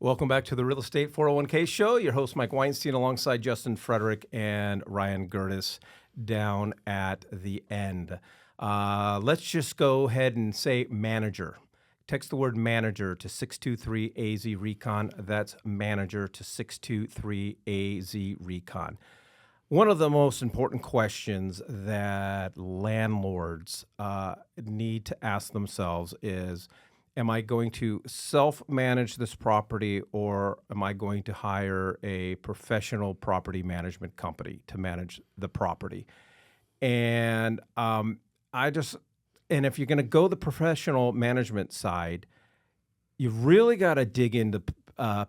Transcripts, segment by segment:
Welcome back to the Real Estate 401k Show. Your host, Mike Weinstein, alongside Justin Frederick and Ryan Gerdes down at the end. Let's just go ahead and say manager. Text the word manager to 623-AZ-RECON. That's manager to 623-AZ-RECON. One of the most important questions that landlords need to ask themselves is, am I going to self-manage this property, or am I going to hire a professional property management company to manage the property? And and if you're going to go the professional management side, you've really got to dig into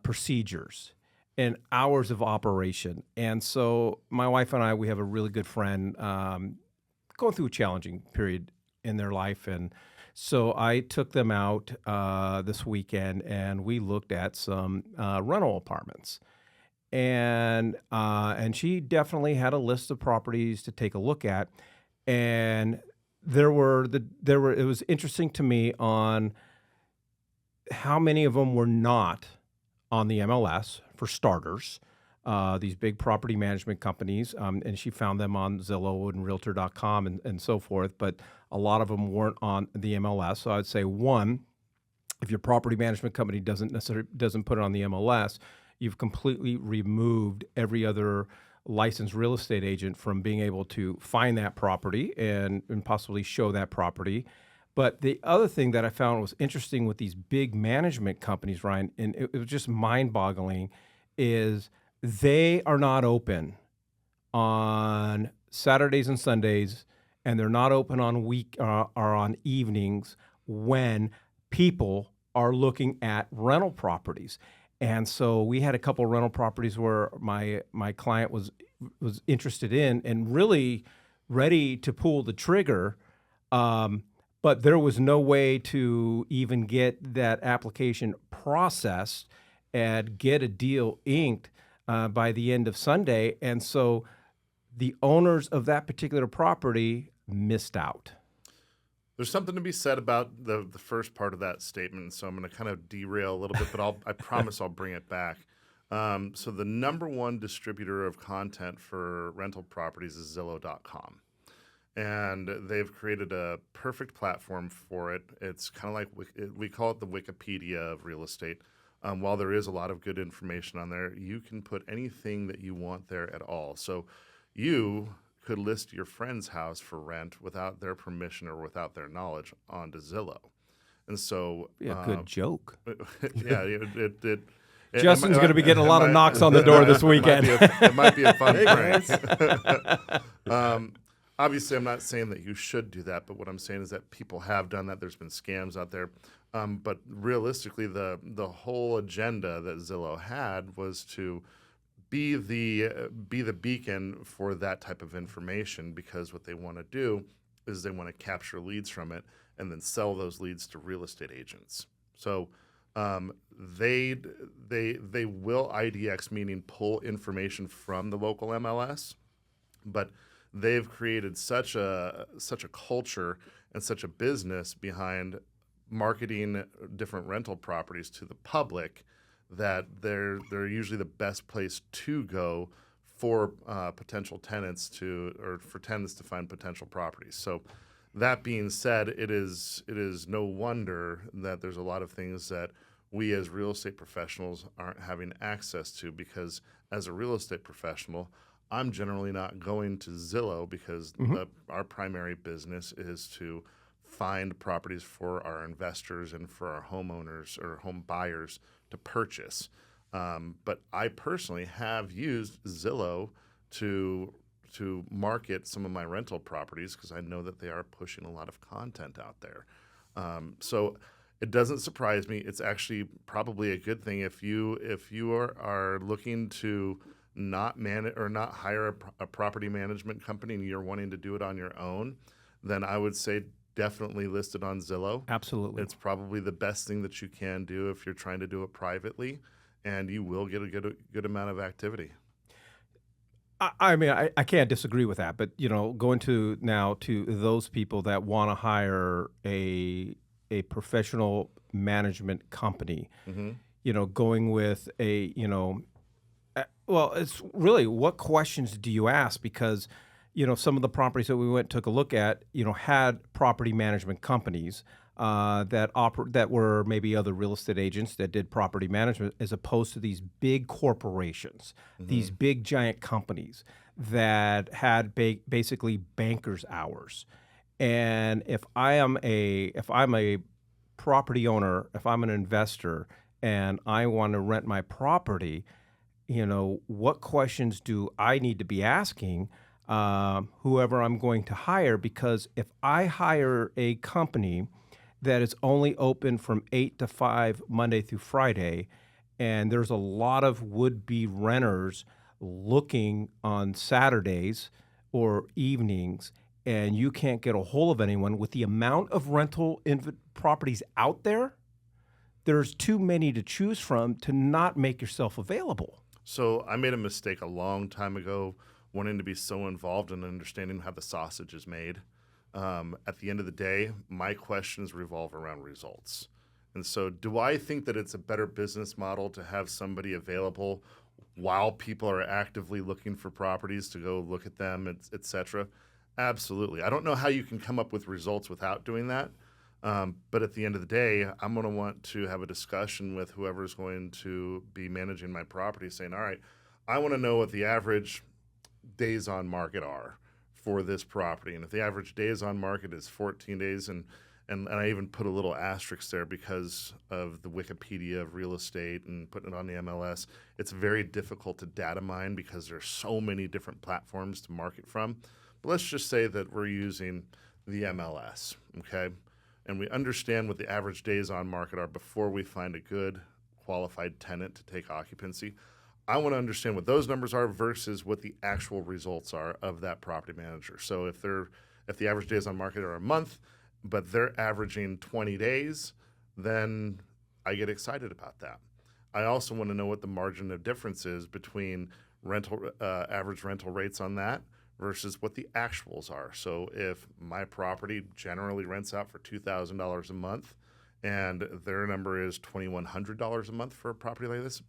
procedures and hours of operation. And so my wife and I, we have a really good friend going through a challenging period in their life. And so I took them out this weekend, and we looked at some rental apartments. And she definitely had a list of properties to take a look at. And it was interesting to me on how many of them were not on the MLS, for starters, these big property management companies, and she found them on Zillow and Realtor.com and so forth, but a lot of them weren't on the MLS. So I'd say, one, if your property management company doesn't put it on the MLS, you've completely removed every other licensed real estate agent from being able to find that property and possibly show that property. But the other thing that I found was interesting with these big management companies, Ryan, and it was just mind-boggling, is they are not open on Saturdays and Sundays, and they're not open on or on evenings when people are looking at rental properties. And so we had a couple of rental properties where my client was interested in and really ready to pull the trigger, but there was no way to even get that application processed and get a deal inked by the end of Sunday. And so the owners of that particular property missed out. There's something to be said about the first part of that statement, so I'm going to kind of derail a little bit, but I promise I'll bring it back. So the number one distributor of content for rental properties is Zillow.com. And they've created a perfect platform for it. It's kind of like, we call it the Wikipedia of real estate. While there is a lot of good information on there, you can put anything that you want there at all. So you could list your friend's house for rent without their permission or without their knowledge onto Zillow. And so... Yeah, good joke. Yeah, Justin's going to be getting a lot of knocks on the door this weekend. It might be a fun prank. Obviously, I'm not saying that you should do that, but what I'm saying is that people have done that. There's been scams out there. But realistically, the whole agenda that Zillow had was to be the beacon for that type of information, because what they want to do is they want to capture leads from it and then sell those leads to real estate agents. So they will IDX, meaning pull information from the local MLS, but they've created such a culture and such a business behind marketing different rental properties to the public that they're usually the best place to go for potential tenants for tenants to find potential properties. So that being said, it is no wonder that there's a lot of things that we as real estate professionals aren't having access to, because as a real estate professional, I'm generally not going to Zillow because our primary business is to find properties for our investors and for our homeowners or home buyers to purchase. But I personally have used Zillow to market some of my rental properties because I know that they are pushing a lot of content out there. So it doesn't surprise me. It's actually probably a good thing if you are looking to not manage or not hire a property management company and you're wanting to do it on your own, then I would say definitely list it on Zillow. Absolutely. It's probably the best thing that you can do if you're trying to do it privately, and you will get a good amount of activity. I mean, I can't disagree with that, but going to those people that want to hire a professional management company, going with well, it's really what questions do you ask? Because, some of the properties that we took a look at, had property management companies that were maybe other real estate agents that did property management, as opposed to these big corporations, these big giant companies that had basically bankers' hours. And I'm a property owner, if I'm an investor and I want to rent my property, what questions do I need to be asking whoever I'm going to hire? Because if I hire a company that is only open from 8 to 5 Monday through Friday, and there's a lot of would-be renters looking on Saturdays or evenings, and you can't get a hold of anyone with the amount of rental properties out there, there's too many to choose from to not make yourself available. So I made a mistake a long time ago, wanting to be so involved in understanding how the sausage is made. At the end of the day, my questions revolve around results. And so do I think that it's a better business model to have somebody available while people are actively looking for properties to go look at them, et cetera? Absolutely. I don't know how you can come up with results without doing that. But at the end of the day, I'm going to want to have a discussion with whoever's going to be managing my property, saying, all right, I want to know what the average days on market are for this property. And if the average days on market is 14 days, and I even put a little asterisk there because of the Wikipedia of real estate and putting it on the MLS, it's very difficult to data mine because there's so many different platforms to market from. But let's just say that we're using the MLS, okay? And we understand what the average days on market are before we find a good qualified tenant to take occupancy. I want to understand what those numbers are versus what the actual results are of that property manager. So if the average days on market are a month, but they're averaging 20 days, then I get excited about that. I also want to know what the margin of difference is between average rental rates on that versus what the actuals are. So if my property generally rents out for $2,000 a month and their number is $2,100 a month for a property like this,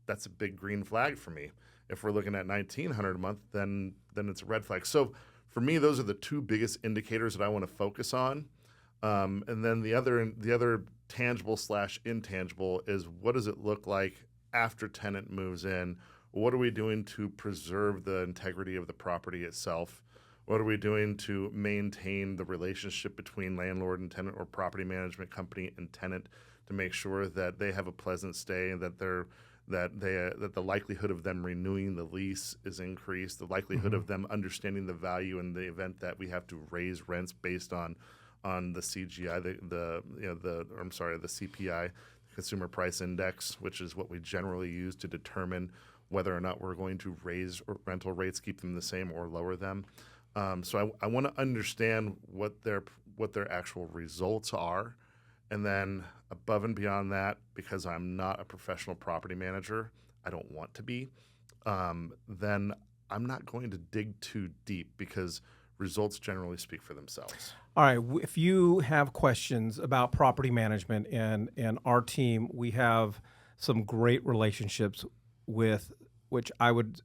that's a big green flag for me. If we're looking at $1,900 a month, then it's a red flag. So for me, those are the two biggest indicators that I want to focus on. And then the other tangible / intangible is, what does it look like after tenant moves in? What are we doing to preserve the integrity of the property itself? What are we doing to maintain the relationship between landlord and tenant, or property management company and tenant, to make sure that they have a pleasant stay and that that the likelihood of them renewing the lease is increased, the likelihood of them understanding the value in the event that we have to raise rents based on the CGI, the CPI, Consumer Price Index, which is what we generally use to determine whether or not we're going to raise rental rates, keep them the same, or lower them. So I want to understand what their actual results are. And then above and beyond that, because I'm not a professional property manager, I don't want to be, then I'm not going to dig too deep, because results generally speak for themselves. All right. If you have questions about property management and our team, we have some great relationships with, which I would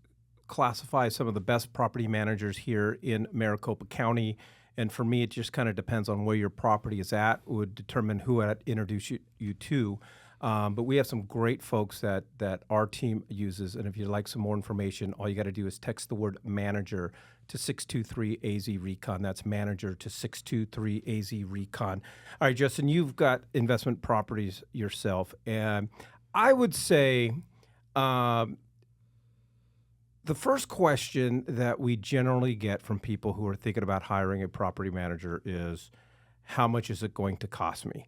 classify some of the best property managers here in Maricopa County. And for me, it just kind of depends on where your property is at, would determine who I'd introduce you to. But we have some great folks that our team uses. And if you'd like some more information, all you got to do is text the word manager to 623-AZ-RECON. That's manager to 623-AZ-RECON. All right, Justin, you've got investment properties yourself. And I would say the first question that we generally get from people who are thinking about hiring a property manager is, how much is it going to cost me?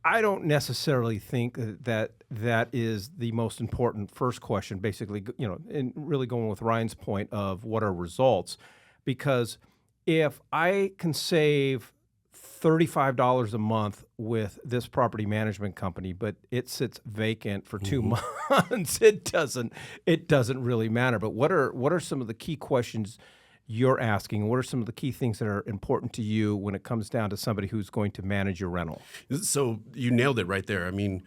I don't necessarily think that is the most important first question, basically, and really going with Ryan's point of what are results. Because if I can save $35 a month with this property management company, but it sits vacant for 2 months, it doesn't really matter. But what are some of the key questions you're asking? What are some of the key things that are important to you when it comes down to somebody who's going to manage your rental? So you nailed it right there. I mean,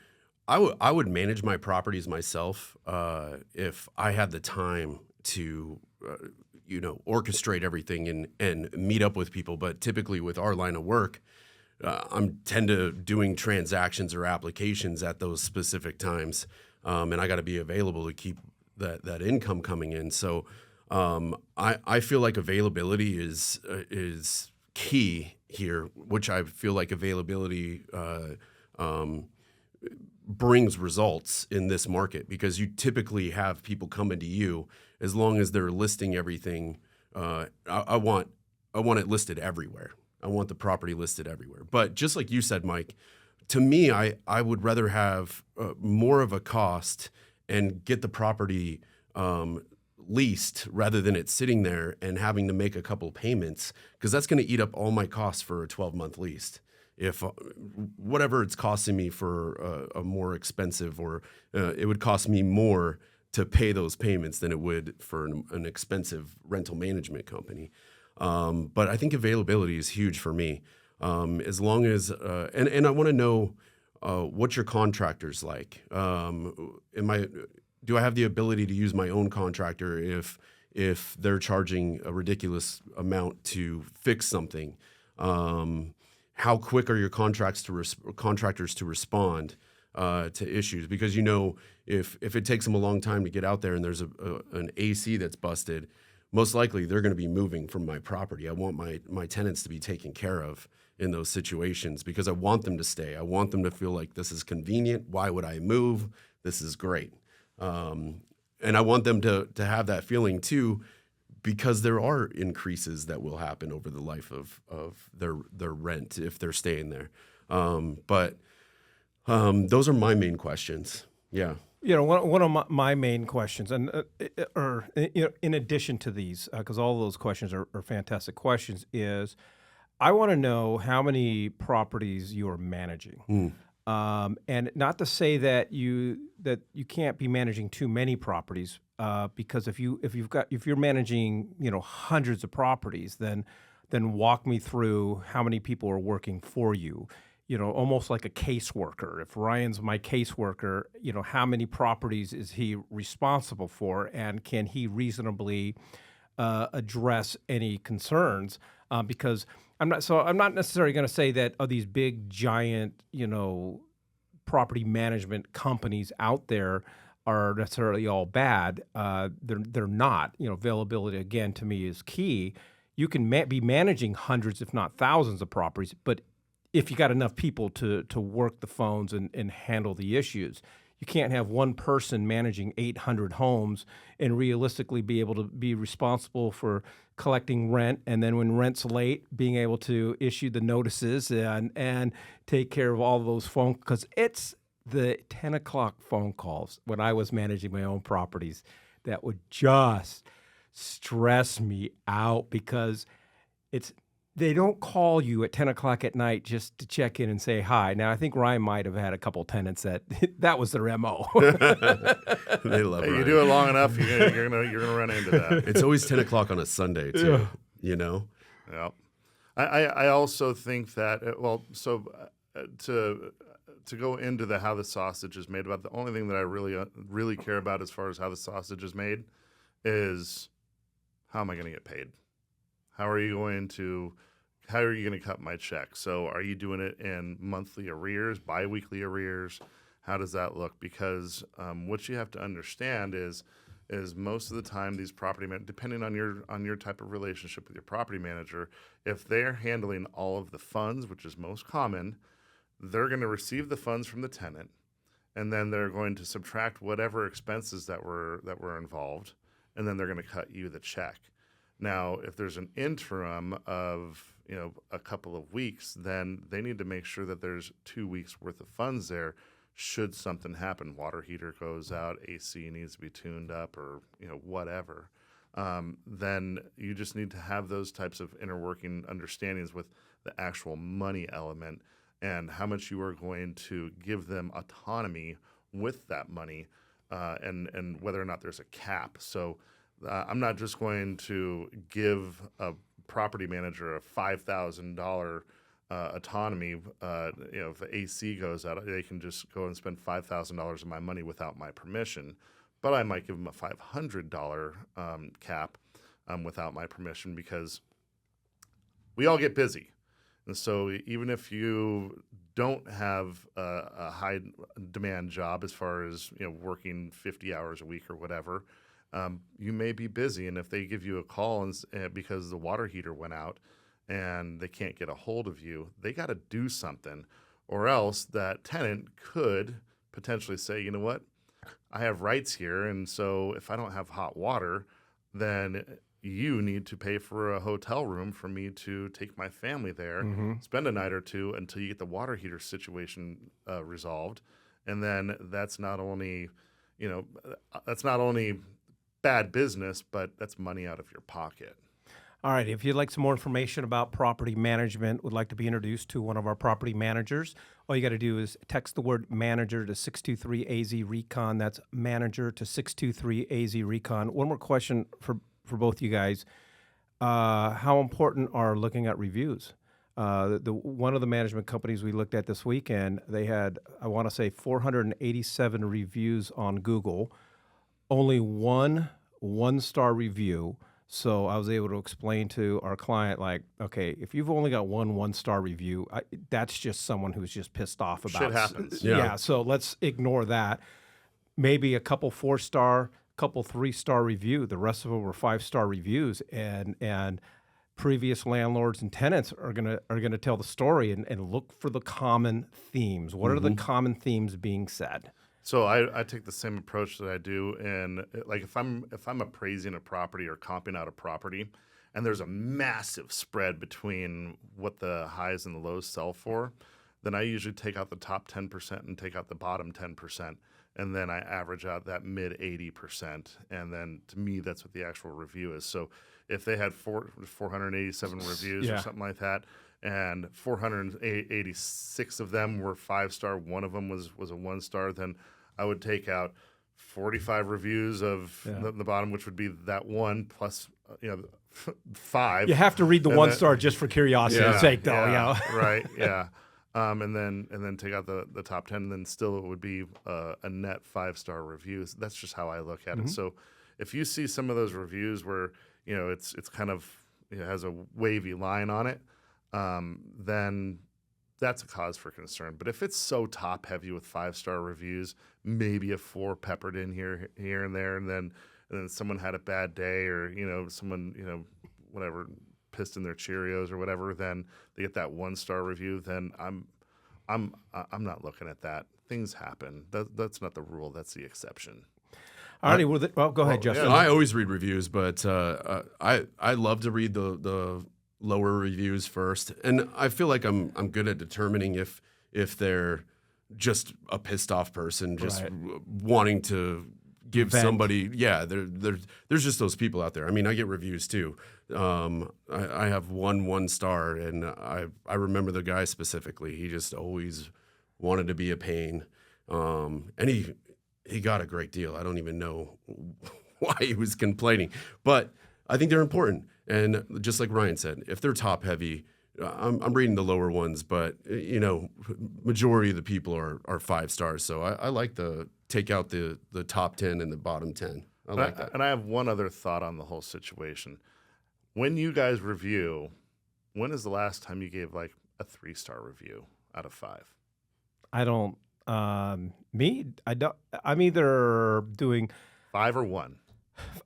I would manage my properties myself if I had the time to, orchestrate everything and meet up with people. But typically, with our line of work, I'm tend to doing transactions or applications at those specific times, and I got to be available to keep that income coming in. So I feel like availability is key here, which I feel like availability brings results in this market because you typically have people coming to you as long as they're listing everything. I want it listed everywhere. I want the property listed everywhere. But just like you said, Mike, to me, I would rather have more of a cost and get the property leased rather than it sitting there and having to make a couple payments because that's going to eat up all my costs for a 12-month lease. If whatever it's costing me for a more expensive or it would cost me more to pay those payments than it would for an expensive rental management company. But I think availability is huge for me. As long as and I want to know what your contractor's like. Do I have the ability to use my own contractor if they're charging a ridiculous amount to fix something? How quick are your contractors to respond to issues? Because if it takes them a long time to get out there and there's an AC that's busted, most likely they're going to be moving from my property. I want my tenants to be taken care of in those situations because I want them to stay. I want them to feel like this is convenient. Why would I move? This is great. And I want them to have that feeling too, because there are increases that will happen over the life of their rent if they're staying there. But those are my main questions. Yeah. One of my main questions, and in addition to these, because all of those questions are fantastic questions, is I want to know how many properties you are managing. And not to say that you can't be managing too many properties, because if you're managing hundreds of properties, then walk me through how many people are working for you. Almost like a caseworker. If Ryan's my caseworker, how many properties is he responsible for, and can he reasonably address any concerns? Because I'm not necessarily going to say that these big giant property management companies out there are necessarily all bad. They're not. Availability again to me is key. You can be managing hundreds, if not thousands, of properties, but if you got enough people to work the phones and handle the issues. You can't have one person managing 800 homes and realistically be able to be responsible for collecting rent, and then when rent's late, being able to issue the notices and take care of all of those phone, because it's the 10 o'clock phone calls when I was managing my own properties that would just stress me out because they don't call you at 10 o'clock at night just to check in and say hi. Now, I think Ryan might have had a couple tenants that was their MO. They love Ryan. You do it long enough, you're gonna run into that. It's always 10 o'clock on a Sunday, too, Yeah. I also think that, to go into how the sausage is made, about the only thing that I really care about as far as how the sausage is made is how am I going to get paid? How are you going to cut my check? So are you doing it in monthly arrears, biweekly arrears? How does that look? Because what you have to understand is most of the time these depending on your type of relationship with your property manager, if they're handling all of the funds, which is most common, they're going to receive the funds from the tenant, and then they're going to subtract whatever expenses that were involved, and then they're going to cut you the check. Now, if there's an interim of a couple of weeks, then they need to make sure that there's 2 weeks worth of funds there. Should something happen, water heater goes out, AC needs to be tuned up, or whatever, then you just need to have those types of interworking understandings with the actual money element and how much you are going to give them autonomy with that money, and whether or not there's a cap. So I'm not just going to give a property manager a $5,000 autonomy. If the AC goes out, they can just go and spend $5,000 of my money without my permission. But I might give them a $500 cap without my permission because we all get busy. And so even if you don't have a high demand job as far as working 50 hours a week or whatever, you may be busy. And if they give you a call because the water heater went out and they can't get a hold of you, they got to do something, or else that tenant could potentially say, you know what, I have rights here, and so if I don't have hot water, then you need to pay for a hotel room for me to take my family there, spend a night or two until you get the water heater situation resolved. And then that's not only bad business, but that's money out of your pocket. All right. If you'd like some more information about property management, would like to be introduced to one of our property managers, all you got to do is text the word manager to 623-AZ-RECON. That's manager to 623-AZ-RECON. One more question for both you guys. How important are looking at reviews? One of the management companies we looked at this weekend, they had, I want to say, 487 reviews on Google, only one-star review. So I was able to explain to our client, like, okay, if you've only got one-star review, that's just someone who's just pissed off about Shit happens. Yeah, so let's ignore that. Maybe a couple 4-star, couple 3-star review. The rest of them were 5-star reviews, and previous landlords and tenants are gonna tell the story and look for the common themes. What are the common themes being said? So I take the same approach that I do, and like if I'm appraising a property or comping out a property, and there's a massive spread between what the highs and the lows sell for, then I usually take out the top 10% and take out the bottom 10%, and then I average out that mid 80%, and then to me that's what the actual review is. So if they had 487 reviews or something like that, and 486 of them were 5-star, one of them was a 1-star, then I would take out 45 reviews of the bottom, which would be that one plus 5. You have to read the 1-star just for curiosity's sake, though. Right, yeah. And then take out the top 10, and then still it would be a net 5-star review. That's just how I look at it. So if you see some of those reviews where it's kind of has a wavy line on it, then that's a cause for concern. But if it's so top heavy with 5-star reviews, maybe a 4 peppered in here and there, and then someone had a bad day, or someone whatever pissed in their Cheerios or whatever, then they get that 1-star review. Then I'm not looking at that. Things happen. That's not the rule. That's the exception. All righty. Well, go ahead, Justin. I always read reviews, but I love to read the lower reviews first, and I feel like I'm good at determining if they're just a pissed off person, just wanting to give somebody. Yeah, there's just those people out there. I mean, I get reviews too. I have 1-star, and I remember the guy specifically. He just always wanted to be a pain, and he got a great deal. I don't even know why he was complaining, but I think they're important. And just like Ryan said, if they're top heavy, I'm reading the lower ones, but majority of the people are 5 stars. So I like to take out the top 10 and the bottom 10. I like that. And I have one other thought on the whole situation. When you guys review, when is the last time you gave like a 3-star review out of 5? I don't. I don't. I'm either doing 5 or 1.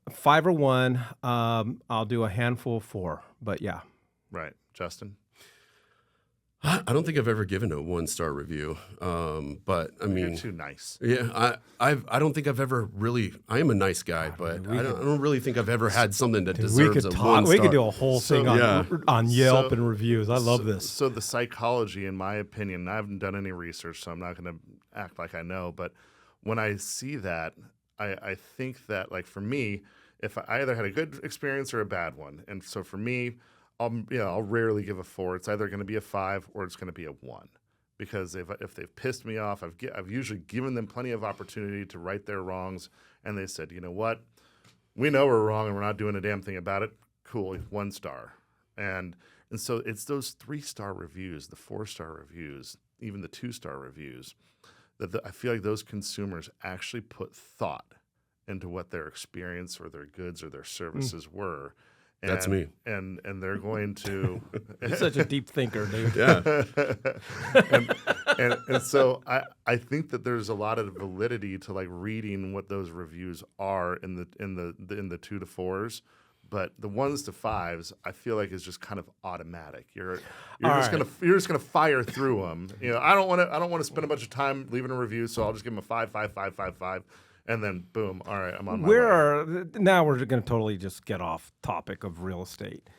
5 or 1. I'll do a handful of 4, but yeah. Right. Justin? I don't think I've ever given a 1-star review, but I mean, you're too nice. Yeah, I don't think I've ever really. I am a nice guy, but I don't really think I've ever had something that deserves a 1-star. We could do a whole thing on Yelp and reviews. I love this. So the psychology, in my opinion, I haven't done any research, so I'm not going to act like I know. But when I see that, I think that, like, for me, if I either had a good experience or a bad one, and so for me, I'll rarely give a 4. It's either going to be a 5 or it's going to be a 1, because if they've pissed me off, I've usually given them plenty of opportunity to right their wrongs, and they said, you know what, we know we're wrong and we're not doing a damn thing about it. Cool, 1 star. And And so it's those 3-star reviews, the 4-star reviews, even the 2-star reviews, that I feel like those consumers actually put thought into what their experience or their goods or their services were. And, That's me. And they're going to. You're such a deep thinker, dude. Yeah. and so I think that there's a lot of validity to like reading what those reviews are in the 2 to 4s. But the 1s to 5s, I feel like is just kind of automatic. You're just gonna fire through them. You know, I don't want to spend a bunch of time leaving a review, so I'll just give them a 5, 5, 5, 5, 5, and then boom. All right, I'm on my way. Now we're going to totally just get off topic of real estate.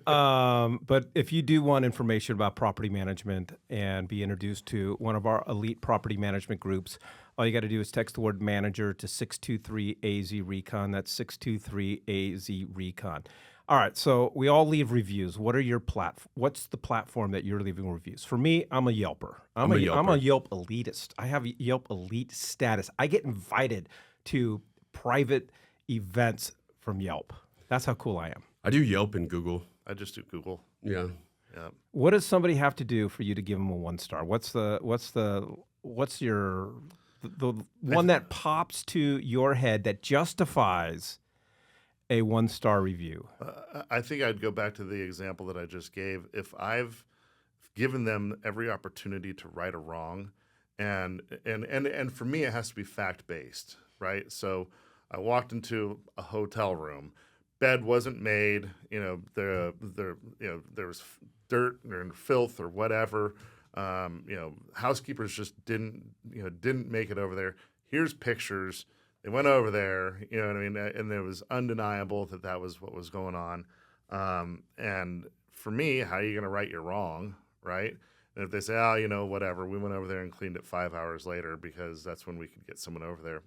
But if you do want information about property management and be introduced to one of our elite property management groups, all you got to do is text the word manager to 623-AZ-RECON. That's 623-AZ-RECON. All right, so we all leave reviews. What's the platform that you're leaving reviews? For me, I'm a Yelper. I'm a Yelp elitist. I have Yelp elite status. I get invited to private events from Yelp. That's how cool I am. I do Yelp and Google. I just do Google. Yeah. Yeah. What does somebody have to do for you to give them a 1-star? What's your one that pops to your head that justifies a 1-star review? I think I'd go back to the example that I just gave. If I've given them every opportunity to right or wrong, and for me it has to be fact-based, right? So I walked into a hotel room, bed wasn't made, there was dirt or filth or whatever. Housekeepers just didn't make it over there. Here's pictures. They went over there, you know what I mean? And it was undeniable that was what was going on. And for me, how are you going to right your wrong, right? And if they say, whatever, we went over there and cleaned it 5 hours later because that's when we could get someone over there.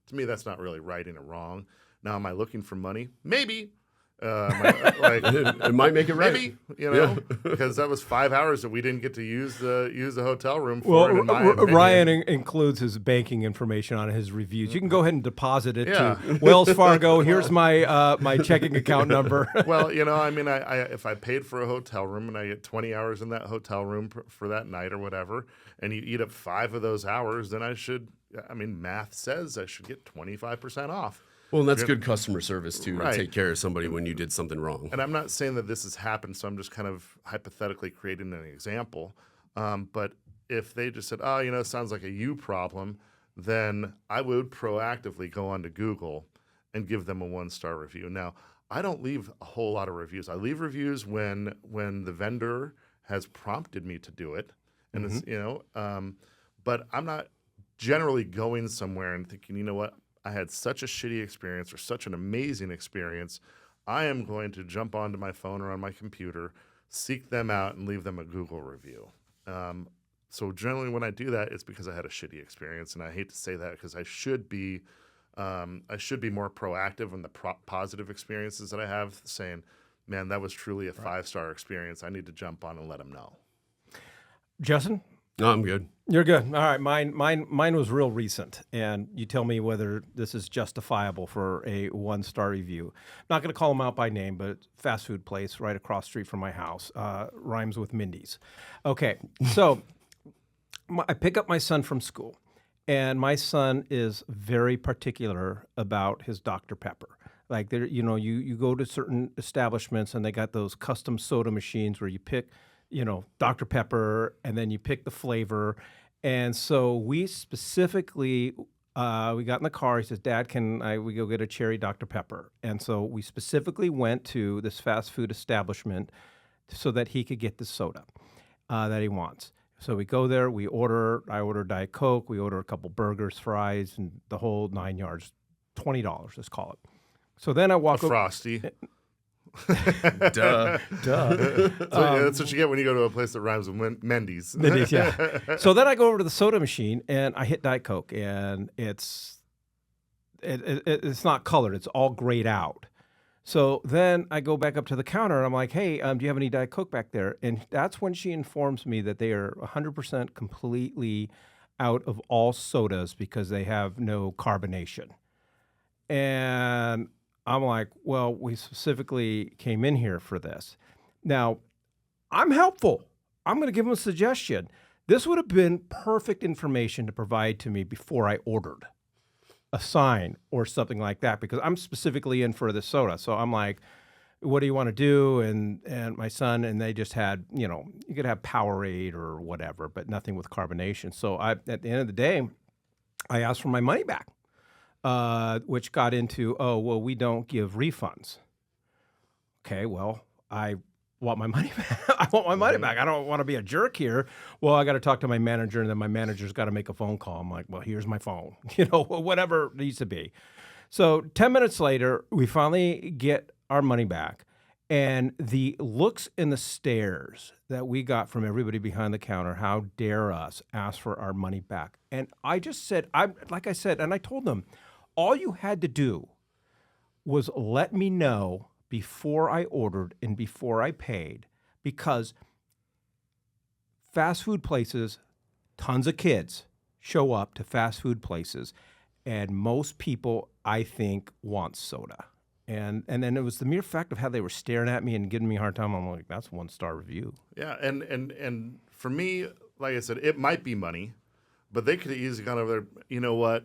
To me, that's not really righting a wrong. Now, am I looking for money? Maybe. It might make it right. Maybe, because that was 5 hours that we didn't get to use the hotel room for. Ryan includes his banking information on his reviews. You can go ahead and deposit it to Wells Fargo. Here's my my checking account number. Well, if I paid for a hotel room and I get 20 hours in that hotel room for that night or whatever, and you eat up 5 of those hours, then math says I should get 25% off. Well, and that's good customer service, too, right. to take care of somebody when you did something wrong. And I'm not saying that this has happened, so I'm just kind of hypothetically creating an example. But if they just said, it sounds like a you problem, then I would proactively go onto Google and give them a 1-star review. Now, I don't leave a whole lot of reviews. I leave reviews when the vendor has prompted me to do it. And it's, but I'm not generally going somewhere and thinking, you know what? I had such a shitty experience or such an amazing experience, I am going to jump onto my phone or on my computer, seek them out, and leave them a Google review. So generally when I do that, it's because I had a shitty experience, and I hate to say that because I should be more proactive in the positive experiences that I have, saying, man, that was truly a 5-star experience. I need to jump on and let them know. Justin? No, I'm good. You're good. All right. Mine was real recent, and you tell me whether this is justifiable for a 1-star review. I'm not going to call them out by name, but fast food place right across the street from my house. Rhymes with Mindy's. Okay. So I pick up my son from school, and my son is very particular about his Dr. Pepper. Like you go to certain establishments, and they got those custom soda machines where you pick Dr. Pepper, and then you pick the flavor. And so we specifically, we got in the car. He says, Dad, we go get a cherry Dr. Pepper? And so we specifically went to this fast food establishment so that he could get the soda that he wants. So we go there, I order Diet Coke, we order a couple burgers, fries, and the whole 9 yards, $20, let's call it. So then I walk over. Frosty. Duh. So, that's what you get when you go to a place that rhymes with Mendy's. Mendy's, yeah. So then I go over to the soda machine and I hit Diet Coke, and it's not colored; it's all grayed out. So then I go back up to the counter and I'm like, "Hey, do you have any Diet Coke back there?" And that's when she informs me that they are 100% completely out of all sodas because they have no carbonation. And I'm like, well, we specifically came in here for this. Now, I'm helpful. I'm going to give them a suggestion. This would have been perfect information to provide to me before I ordered a sign or something like that, because I'm specifically in for the soda. So I'm like, what do you want to do? And my son, and they just had, you could have Powerade or whatever, but nothing with carbonation. So at the end of the day, I asked for my money back, which got into, oh, well, we don't give refunds. Okay, well, I want my money back. I want my money back. I don't want to be a jerk here. Well, I got to talk to my manager, and then my manager's got to make a phone call. I'm like, well, here's my phone, whatever it needs to be. So 10 minutes later, we finally get our money back. And the looks and the stares that we got from everybody behind the counter, how dare us ask for our money back. And I just said, like I said, and I told them, all you had to do was let me know before I ordered and before I paid, because fast food places, tons of kids show up to fast food places, and most people, I think, want soda. And then it was the mere fact of how they were staring at me and giving me a hard time. I'm like, that's a 1-star review. Yeah, and for me, like I said, it might be money, but they could have easily gone over there. You know what?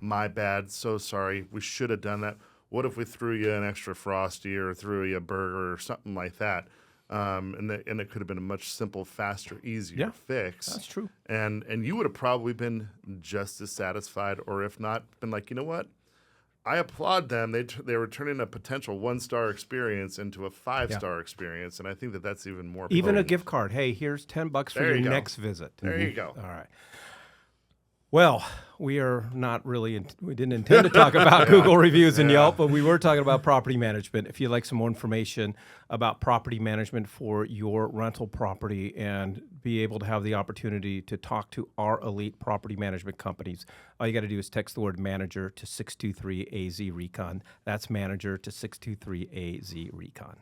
My bad. So sorry. We should have done that. What if we threw you an extra Frosty or threw you a burger or something like that? And it could have been a much simple, faster, easier fix. That's true. And you would have probably been just as satisfied, or if not, been like, you know what? I applaud them. They were turning a potential 1-star experience into a 5-star experience, and I think that's even more. Even potent. a gift card. Hey, here's $10 for your next visit. There you go. All right. Well, we are not really, we didn't intend to talk about Google reviews and Yelp, but we were talking about property management. If you'd like some more information about property management for your rental property and be able to have the opportunity to talk to our elite property management companies, all you got to do is text the word manager to 623-AZ-RECON. That's manager to 623-AZ-RECON.